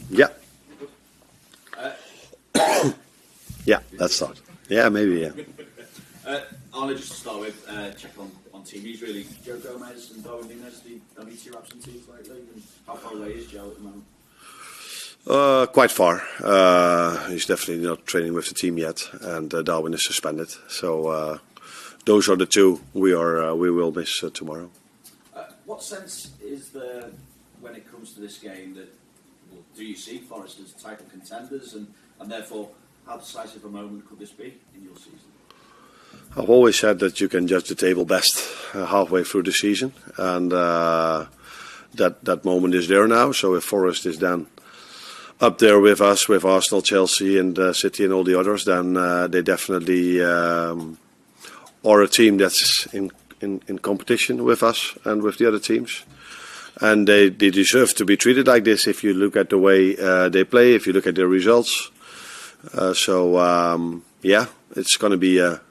Yeah. Yeah, let's start. Yeah, maybe, yeah. Arne, just to start with, check on teamies really. Joe Gomez and Darwin Nunes, the only two absentees lately. And how far away is Joe at the moment? Quite far. He's definitely not training with the team yet, and Darwin is suspended. So those are the two we will miss tomorrow. What sense is there when it comes to this game that do you see Forest as title contenders, and therefore how decisive a moment could this be in your season? I've always said that you can judge the table best halfway through the season, and that moment is there now. So if Forest is then up there with us, with Arsenal, Chelsea, and City, and all the others, then they definitely are a team that's in competition with us and with the other teams. And they deserve to be treated like this if you look at the way they play, if you look at their results. Yeah, it's going to be a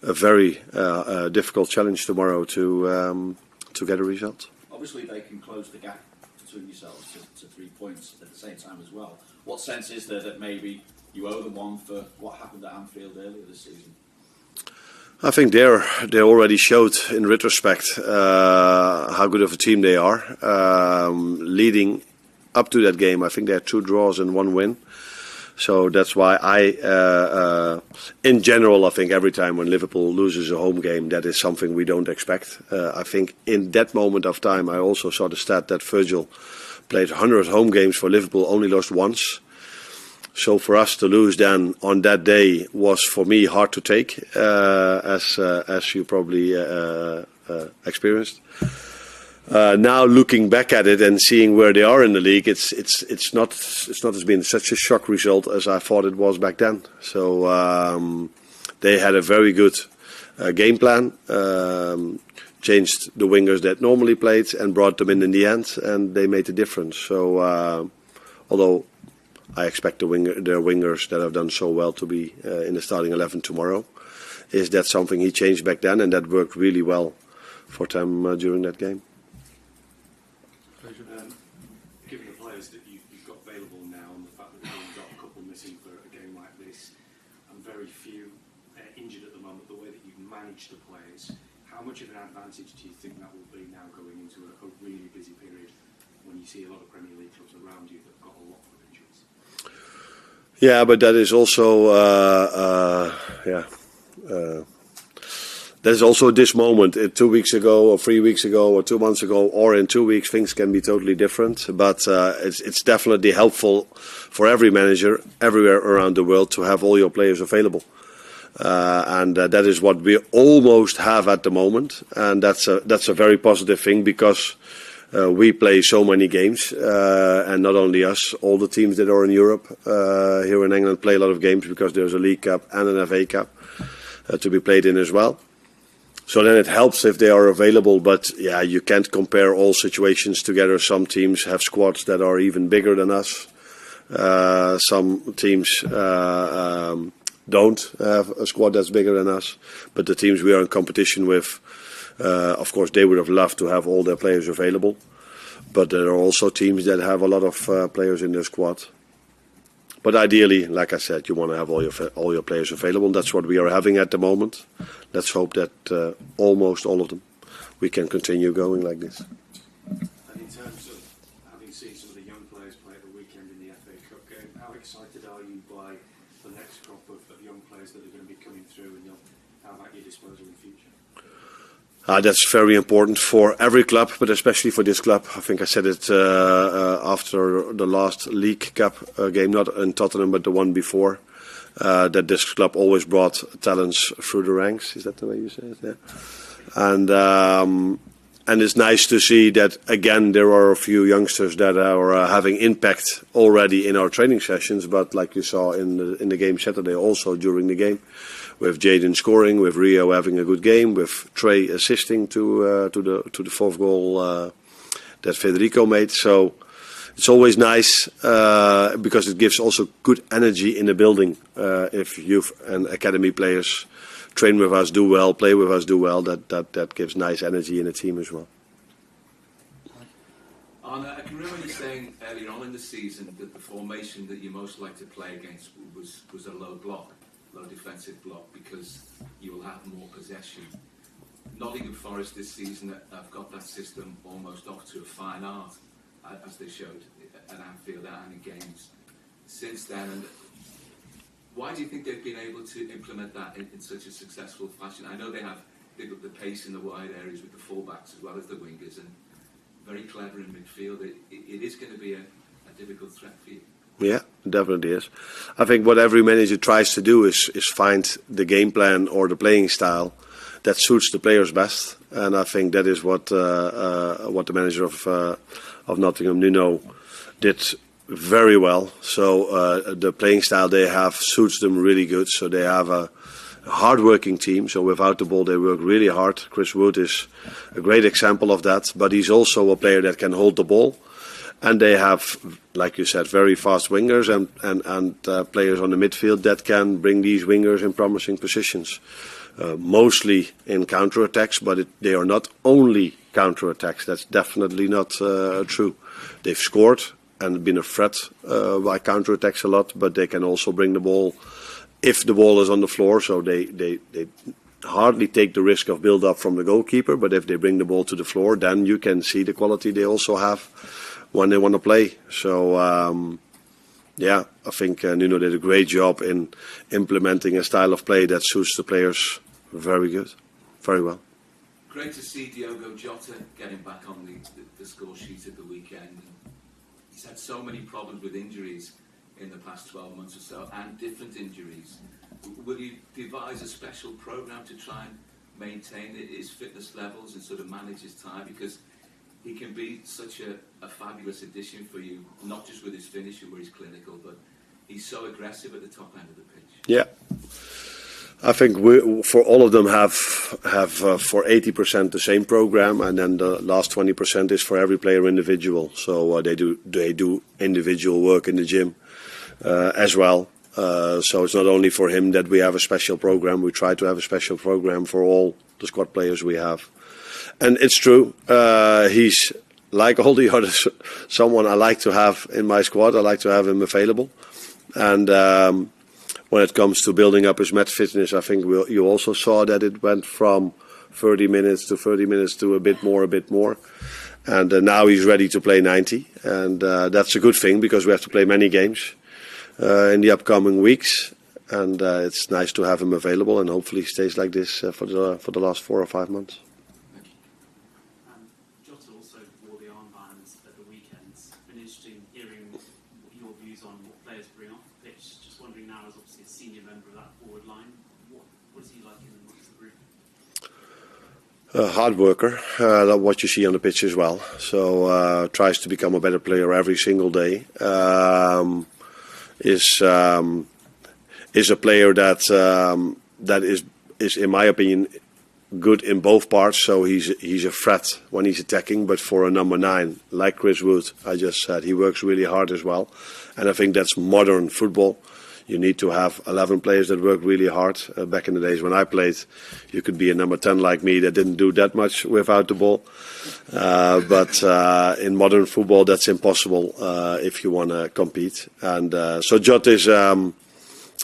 very difficult challenge tomorrow to get a result. Obviously, they can close the gap between yourselves to 3 points at the same time as well. What sense is there that maybe you owe them one for what happened at Anfield earlier this season? I think they already showed in retrospect how good of a team they are. Leading up to that game, I think they had 2 draws and 1 win. So that's why in general, I think every time when Liverpool loses a home game, that is something we don't expect. I think in that moment of time, I also saw the stat that Virgil played 100 home games for Liverpool, only lost once. So for us to lose then on that day was for me hard to take, as you probably experienced. Now looking back at it and seeing where they are in the league, it's not as been such a shock result as I thought it was back then. So they had a very good game plan, changed the wingers that normally played and brought them in the end, and they made a difference. So although I expect their wingers that have done so well to be in the starting 11 tomorrow, is that something he changed back then, and that worked really well for them during that game. Given the players that you've got available now, and the fact that you've got a couple missing for a game like this, and very few injured at the moment, the way that you've managed the players, how much of an advantage do you think that will be now going into a really busy period when you see a lot of Premier League clubs around you that have got a lot of injuries? Yeah, but that is also there's also this moment. 2 weeks ago, or 3 weeks ago, or 2 months ago, or in 2 weeks, things can be totally different. But it's definitely helpful for every manager everywhere around the world to have all your players available, and that is what we almost have at the moment, and that's a very positive thing because we play so many games, and not only us, all the teams that are in Europe here in England play a lot of games because there's a League Cup and an FA Cup to be played in as well. So then it helps if they are available, but yeah, you can't compare all situations together. Some teams have squads that are even bigger than us. Some teams don't have a squad that's bigger than us, but the teams we are in competition with, of course, they would have loved to have all their players available. But there are also teams that have a lot of players in their squad. But ideally, like I said, you want to have all your players available. That's what we are having at the moment. Let's hope that almost all of them, we can continue going like this. And in terms of having seen some of the young players play at the weekend in the FA Cup game, how excited are you by the next crop of young players that are going to be coming through, and you'll have at your disposal in the future? That's very important for every club, but especially for this club. I think I said it after the last League Cup game, not in Tottenham, but the one before, that this club always brought talents through the ranks. Is that the way you say it? Yeah. And it's nice to see that, again, there are a few youngsters that are having impact already in our training sessions, but like you saw in the game Saturday, also during the game, with Jadon scoring, with Rio having a good game, with Trey assisting to the fourth goal that Federico made. So it's always nice because it gives also good energy in the building. If youth and academy players train with us, do well, play with us, do well, that gives nice energy in the team as well. Arne, I can remember you saying earlier on in the season that the formation that you most like to play against was a low block, low defensive block, because you will have more possession. Nottingham Forest this season have got that system almost off to a fine art, as they showed at Anfield and in games since then. And why do you think they've been able to implement that in such a successful fashion? I know they've got the pace in the wide areas with the fullbacks as well as the wingers, and very clever in midfield. It is going to be a difficult threat for you. Yeah, it definitely is. I think what every manager tries to do is find the game plan or the playing style that suits the players best, and I think that is what the manager of Nottingham, Nuno, did very well. So the playing style they have suits them really good. So they have a hard-working team. So without the ball, they work really hard. Chris Wood is a great example of that. But he's also a player that can hold the ball. And they have, like you said, very fast wingers and players on the midfield that can bring these wingers in promising positions. Mostly in counter-attacks, but they are not only counter-attacks. That's definitely not true. They've scored and been a threat by counter-attacks a lot, but they can also bring the ball if the ball is on the floor. So they hardly take the risk of build-up from the goalkeeper, but if they bring the ball to the floor, then you can see the quality they also have when they want to play. So yeah, I think Nuno did a great job in implementing a style of play that suits the players very well. Great to see Diogo Jota getting back on the score sheet at the weekend. He's had so many problems with injuries in the past 12 months or so, and different injuries. Will you devise a special programme to try and maintain his fitness levels and sort of manage his time? Because he can be such a fabulous addition for you, not just with his finishing where he's clinical, but he's so aggressive at the top end of the pitch. Yeah. I think we, for all of them, have for 80% the same program, and then the last 20% is for every player individual. So they do individual work in the gym as well. So it's not only for him that we have a special program. We try to have a special program for all the squad players we have. And it's true. He's like all the others, someone I like to have in my squad. I like to have him available, and. When it comes to building up his match fitness, I think you also saw that it went from 30 minutes to a bit more. And now he's ready to play 90. And that's a good thing because we have to play many games in the upcoming weeks. And it's nice to have him available, and hopefully he stays like this for the last 4 or 5 months. Jota also wore the armbands at the weekends. Been interesting hearing your views on what players bring off the pitch. Just wondering now, as obviously a senior member of that forward line, what is he like in amongst the group? Hard worker, what you see on the pitch as well. So tries to become a better player every single day. Is a player that is in my opinion good in both parts. So he's a threat when he's attacking, but for a number 9 like Chris Wood, I just said, he works really hard as well. And I think that's modern football. You need to have 11 players that work really hard. Back in the days when I played, you could be a number 10 like me that didn't do that much without the ball. But in modern football, that's impossible if you want to compete. And so Jota is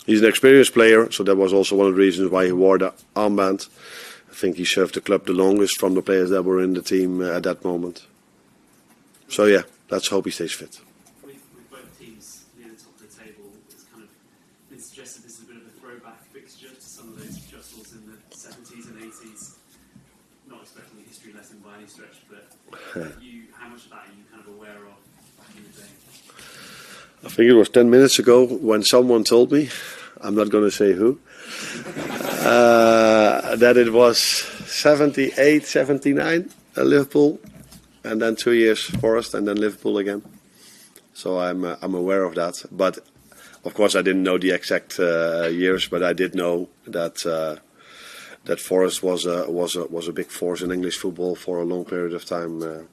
he's an experienced player, so that was also one of the reasons why he wore the armband. I think he served the club the longest from the players that were in the team at that moment. So yeah, let's hope he stays fit. With both teams near the top of the table, it's kind of been suggested this is a bit of a throwback fixture to some of those jostles in the 70s and 80s. Not expecting a history lesson by any stretch, but how much of that are you kind of aware of back in the day? I think it was 10 minutes ago when someone told me, I'm not going to say who, that it was 78, 79 Liverpool, and then 2 years Forest, and then Liverpool again. So I'm aware of that. But of course I didn't know the exact years, but I did know that that Forest was a big force in English football for a long period of time.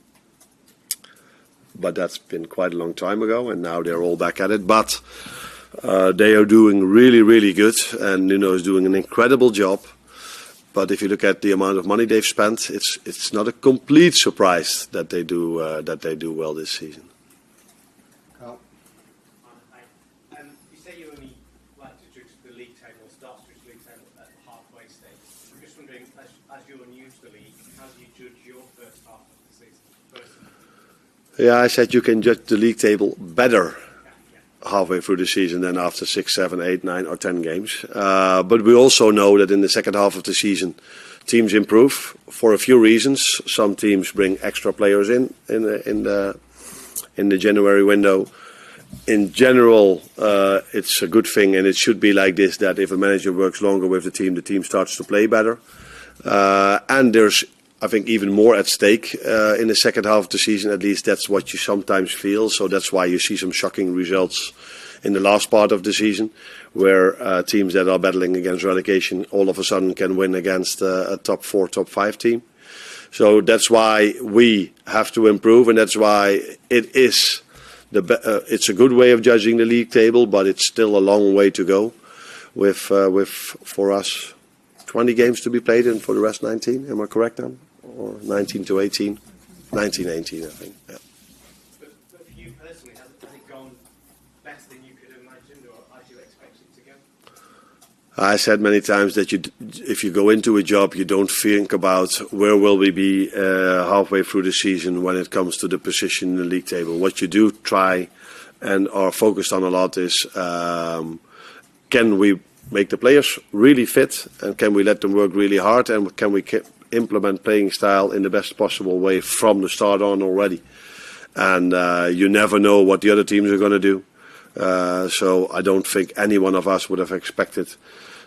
But that's been quite a long time ago, and now they're all back at it. But they are doing really, really good, and Nuno is doing an incredible job. But if you look at the amount of money they've spent, it's not a complete surprise that they do well this season. Carl? You say you only like to judge the league table, or start to judge the league table at the halfway stage. I'm just wondering, as you're new to the league, how do you judge your first half of the season personally? Yeah, I said you can judge the league table better halfway through the season than after 6, 7, 8, 9 or 10 games. But we also know that in the second half of the season, teams improve for a few reasons. Some teams bring extra players in the January window. In general, it's a good thing, and it should be like this, that if a manager works longer with the team starts to play better. And there's, I think, even more at stake in the second half of the season. At least that's what you sometimes feel. So that's why you see some shocking results in the last part of the season, where teams that are battling against relegation all of a sudden can win against a top 4, top 5 team. So that's why we have to improve, and that's why it is it's a good way of judging the league table, but it's still a long way to go. With for us 20 games to be played, and for the rest 19. Am I correct now? Or 19 to 18? 19, 18, I think. Yeah. But for you personally, has it gone better than you could have imagined, or as you expected it to go? I said many times that if you go into a job, you don't think about where will we be halfway through the season when it comes to the position in the league table. What you do try and are focused on a lot is can we make the players really fit, and can we let them work really hard, and can we implement playing style in the best possible way from the start on already. And you never know what the other teams are going to do. So I don't think any one of us would have expected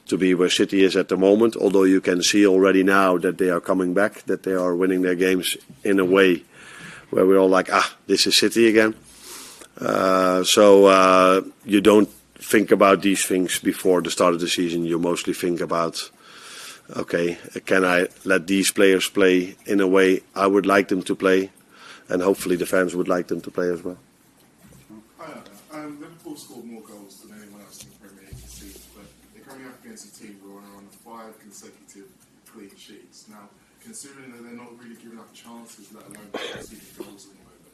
to be where City is at the moment, although you can see already now that they are coming back, that they are winning their games in a way where we're all like, this is City again. So you don't think about these things before the start of the season. You mostly think about, okay, can I let these players play in a way I would like them to play, and hopefully the fans would like them to play as well. Liverpool scored more goals than anyone else in the Premier League this season, but they're coming up against a team who are on 5 consecutive clean sheets. Now, considering that they're not really giving up chances, let alone conceding goals at the moment,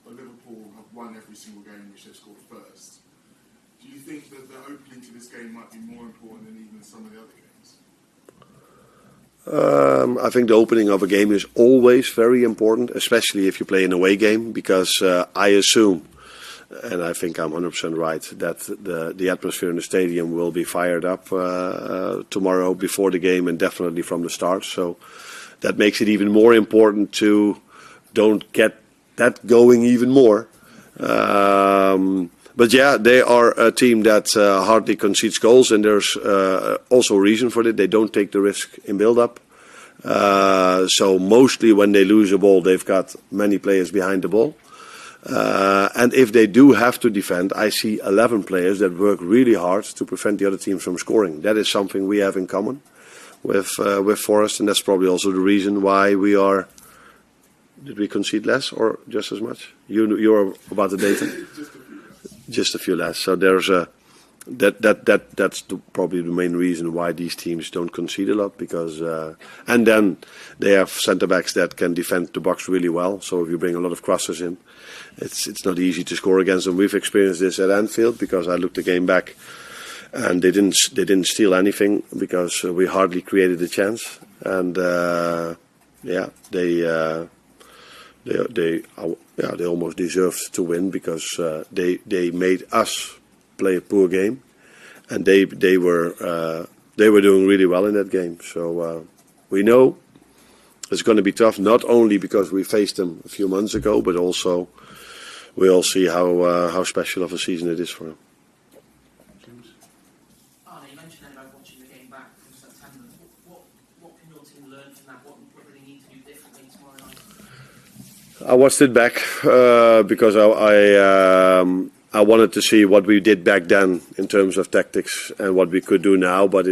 but Liverpool have won every single game which they've scored first. Do you think that the opening to this game might be more important than even some of the other games? I think the opening of a game is always very important, especially if you play an away game, because I assume, and I think I'm 100% right, that the atmosphere in the stadium will be fired up tomorrow before the game, and definitely from the start. So that makes it even more important to don't get that going even more. But yeah, they are a team that hardly concedes goals, and there's also a reason for that. They don't take the risk in build-up. So mostly when they lose a ball, they've got many players behind the ball. And if they do have to defend, I see 11 players that work really hard to prevent the other teams from scoring. That is something we have in common with Forest, and that's probably also the reason why we are. Did we concede less or just as much? You're about the data. Just a few less. So there's that's probably the main reason why these teams don't concede a lot, because and then they have centre backs that can defend the box really well. So if you bring a lot of crosses in, it's not easy to score against them. We've experienced this at Anfield, because I looked the game back, and they didn't steal anything because we hardly created a chance. And they almost deserved to win, because they made us play a poor game, and they were doing really well in that game. So we know it's going to be tough, not only because we faced them a few months ago, but also we all see how special of a season it is for them. Arne, you mentioned about watching the game back from September. What can your team learn from that? What do they need to do differently tomorrow night? I watched it back because I wanted to see what we did back then in terms of tactics and what we could do now. But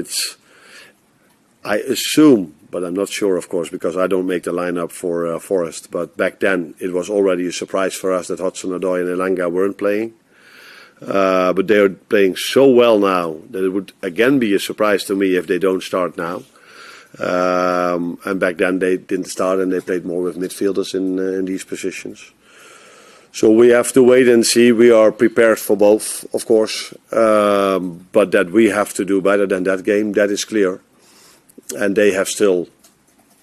I assume, but I'm not sure, of course, because I don't make the lineup for Forest. But back then it was already a surprise for us that Hudson-Odoi and Elanga weren't playing. But they are playing so well now that it would again be a surprise to me if they don't start now. And back then they didn't start, and they played more with midfielders in these positions. So we have to wait and see. We are prepared for both, of course, but that we have to do better than that game, that is clear. And they have still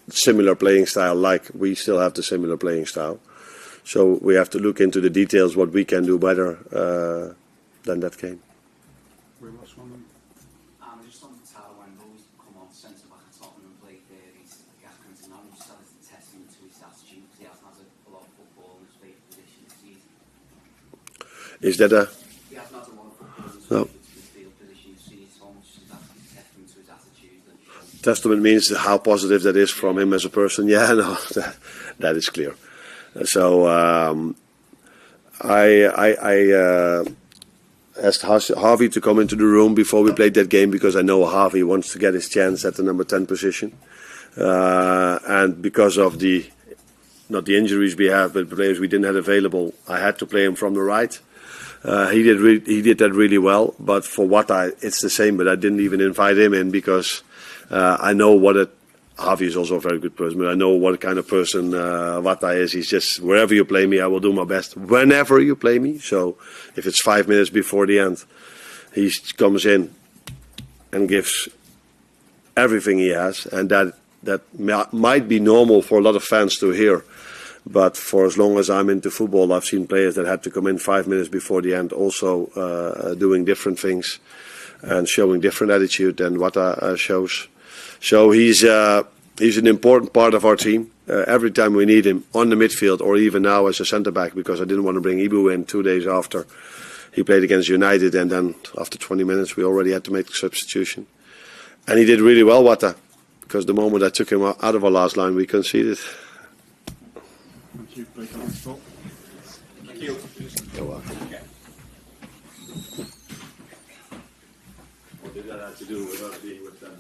similar playing style, like we still have the similar playing style. So we have to look into the details, what we can do better than that game. Just on the Tyler Wendell's come on centre back at Tottenham and played there. He's now just said it's a testament to his attitude because he hasn't had a lot of football in his favourite position this season. Is that a? He hasn't had a lot of football in his No. favourite position this season. So much is that a testament to his attitude. Testament means how positive that is from him as a person. Yeah, no, that is clear. So I asked Harvey to come into the room before we played that game because I know Harvey wants to get his chance at the number 10 position. And because of not the injuries we have, but players we didn't have available, I had to play him from the right. He did that really well. But for Wata, it's the same. But I didn't even invite him in because I know what Harvey is also a very good person, but I know what kind of person Wata is. He's just, wherever you play me, I will do my best. Whenever you play me. So if it's 5 minutes before the end, he comes in and gives everything he has. And that might be normal for a lot of fans to hear. But for as long as I'm into football, I've seen players that had to come in 5 minutes before the end, also doing different things and showing different attitude than Wata shows. So he's an important part of our team. Every time we need him on the midfield, or even now as a centre back, because I didn't want to bring Ibu in 2 days after he played against United, and then after 20 minutes we already had to make the substitution. And he did really well, Wata, because the moment I took him out of our last line, we conceded. Thank you. Thank you. You're welcome. What did that have to do with us being with them?